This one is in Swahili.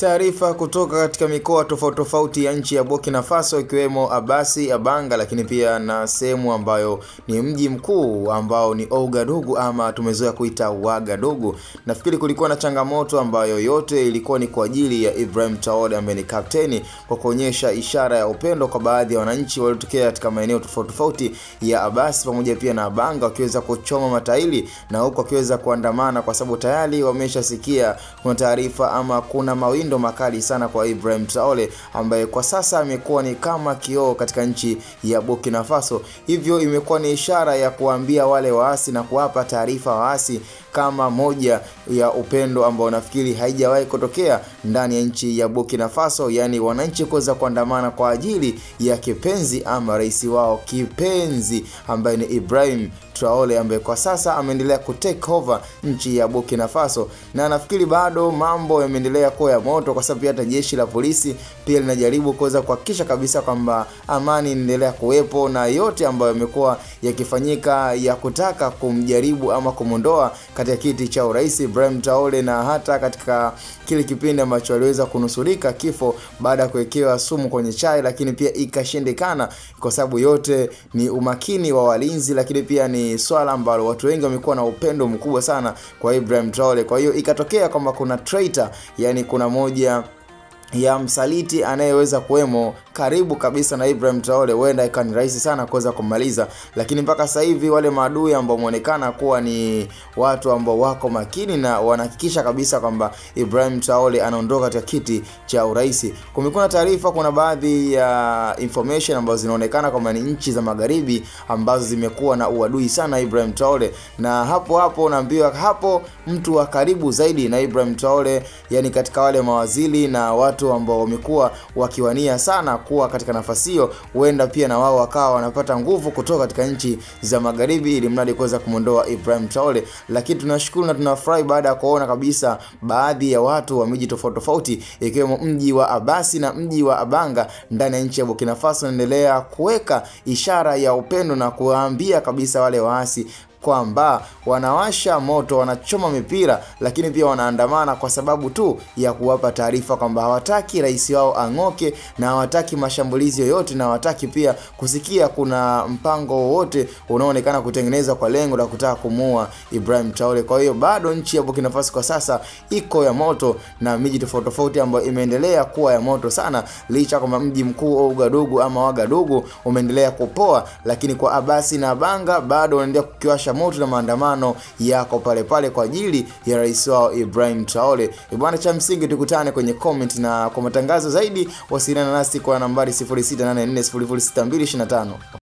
Taarifa kutoka katika mikoa tofauti ya nchi ya Burkina Faso ikiwemo Abasi, Abanga, lakini pia na sehemu ambayo ni mji mkuu ambao ni Ouagadougou ama tumezoea kuita Ouagadougou. Nafikiri kulikuwa na changamoto ambayo yote ilikuwa ni kwa ajili ya Ibrahim Traoré ambaye ni kapteni, kwa kuonyesha ishara ya upendo kwa baadhi ya wananchi waliotokea katika maeneo tofauti ya Abasi pamoja pia na Abanga, wakiweza kuchoma matairi na huko wakiweza kuandamana kwa sababu tayari wameshasikia kuna taarifa ama kuna mawindo makali sana kwa Ibrahim Traoré ambaye kwa sasa amekuwa ni kama kioo katika nchi ya Burkina Faso. Hivyo imekuwa ni ishara ya kuambia wale waasi na kuwapa taarifa waasi kama moja ya upendo ambao nafikiri haijawahi kutokea ndani ya nchi ya Burkina Faso, yani wananchi kuweza kuandamana kwa ajili ya kipenzi ama rais wao kipenzi ambaye ni Ibrahim Traoré ambaye kwa sasa ameendelea kutake over nchi ya Burkina Faso. Na nafikiri bado mambo yameendelea kuwa ya moto kwa sababu hata jeshi la polisi pia linajaribu kuweza kuhakikisha kabisa kwamba amani inaendelea kuwepo, na yote ambayo yamekuwa yakifanyika ya kutaka kumjaribu ama kumondoa katika kiti cha urais Ibrahim Traoré, na hata katika kile kipindi ambacho aliweza kunusurika kifo baada ya kuwekewa sumu kwenye chai, lakini pia ikashindikana kwa sababu yote ni umakini wa walinzi, lakini pia ni swala ambalo watu wengi wamekuwa na upendo mkubwa sana kwa Ibrahim Traoré. Kwa hiyo ikatokea kwamba kuna traitor, yani kuna moja ya msaliti anayeweza kuwemo karibu kabisa na Ibrahim Traoré, huenda ikawa ni rahisi sana kuweza kumaliza. Lakini mpaka sasa hivi wale maadui ambao muonekana kuwa ni watu ambao wako makini na wanahakikisha kabisa kwamba Ibrahim Traoré anaondoka katika kiti cha urais. Kumekuwa na taarifa, kuna baadhi ya information ambazo zinaonekana kwamba ni nchi za magharibi ambazo zimekuwa na uadui sana Ibrahim Traoré, na hapo naambiwa hapo mtu wa karibu zaidi na Ibrahim Traoré, yani katika wale mawaziri na watu ambao wamekuwa wakiwania sana kuwa katika nafasi hiyo, huenda pia na wao wakawa wanapata nguvu kutoka katika nchi za magharibi ili mradi kuweza kumondoa Ibrahim Traoré. Lakini tunashukuru na tunafurahi baada ya kuona kabisa baadhi ya watu wa miji tofauti ikiwemo mji wa Abasi na mji wa Abanga ndani ya nchi ya Burkina Faso wanaendelea kuweka ishara ya upendo na kuwaambia kabisa wale waasi kwamba wanawasha moto, wanachoma mipira, lakini pia wanaandamana kwa sababu tu ya kuwapa taarifa kwamba hawataki rais wao ang'oke na hawataki mashambulizi yoyote, na hawataki pia kusikia kuna mpango wowote unaoonekana kutengenezwa kwa lengo la kutaka kumuua Ibrahim Traoré. Kwa hiyo bado nchi ya Burkina Faso kwa sasa iko ya moto, na miji tofauti ambayo imeendelea kuwa ya moto sana, licha kwamba mji mkuu Ouagadougou ama Ouagadougou umeendelea kupoa, lakini kwa Abasi na Abanga bado wanaendelea kukiwasha moto na maandamano yako pale kwa ajili ya rais wao Ibrahim Traoré. Bwana, cha msingi tukutane kwenye comment, na kwa matangazo zaidi wasiliana nasi kwa nambari 0684006225.